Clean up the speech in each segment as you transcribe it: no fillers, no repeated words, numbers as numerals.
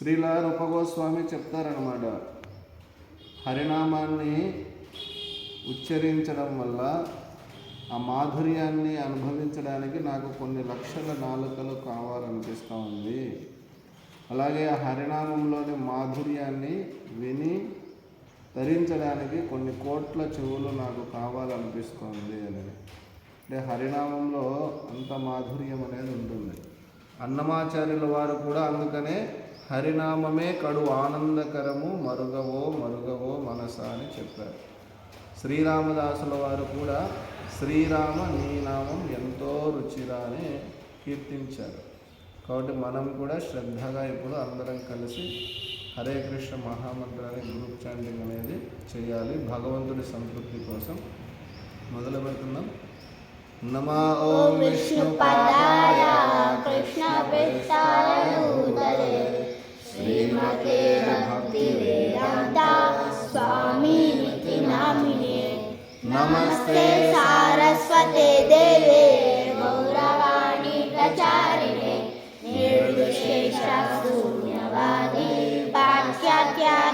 శ్రీల రూపగోస్వామి చెప్తారనమాట, హరినామాన్ని ఉచ్చరించడం వల్ల ఆ మాధుర్యాన్ని అనుభవించడానికి నాకు కొన్ని లక్షల నాలుకలు కావాలనిపిస్తూ ఉంది. అలాగే ఆ హరినామంలోని మాధుర్యాన్ని విని ధరించడానికి కొన్ని కోట్ల చెవులు నాకు కావాలనిపిస్తుంది అనేది. అంటే హరినామంలో అంత మాధుర్యం అనేది ఉంటుంది. అన్నమాచార్యుల వారు కూడా అందుకనే హరినామమే కడు ఆనందకరము మరుగవో మరుగవో మనస అని చెప్పారు. శ్రీరామదాసుల వారు కూడా శ్రీరామ నీ నామం ఎంతో రుచిరా అని కీర్తించారు. కాబట్టి మనం కూడా శ్రద్ధగా ఇప్పుడు అందరం కలిసి హరే కృష్ణ మహామంత్రాన్ని గ్రూప్ చాంటింగ్ అనేది చేయాలి. భగవంతుడి సంతృప్తి కోసం మొదలు పెడుతున్నాం. నమో ఓం విష్ణుపాదాయ కృష్ణ ప్రేష్ఠాయ భూతలే శ్రీమతే భక్తి వేదాంత స్వామి నితి నామినే నమస్తే సారస్వతే దేవే గౌరవాణి ప్రచారిణే నిర్విశేష శూన్యవాది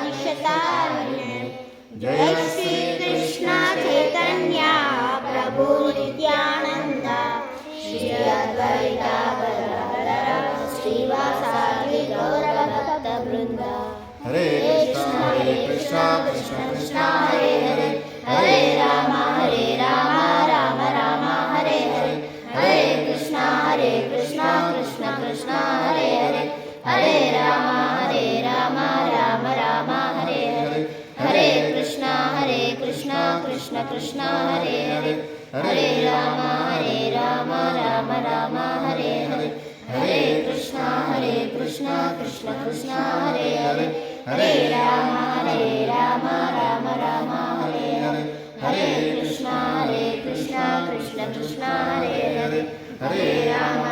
పాశ్చాత్యానిషతారిణే జయ శ్రీ కృష్ణ చైతన్య ప్రభు నిత్యానంద శ్రీ అద్వైత గదాధర శ్రీవాసాది గౌర భక్త బృంద. హరే కృష్ణ కృష్ణ కృష్ణ హరే హరే హరే రామ రామ రామ హరే హరే హరే కృష్ణ కృష్ణ కృష్ణ హరే హరే హరే రామ రామ రామ హరే హరే హరే కృష్ణ కృష్ణ కృష్ణ హరే హరే హరే రామ రామ రామ హరే హరే హరే కృష్ణ కృష్ణ కృష్ణ హరే హరే హరే రామ రామ రామ హరే హరే హరే కృష్ణ కృష్ణ కృష్ణ హరే హరే హరే రామ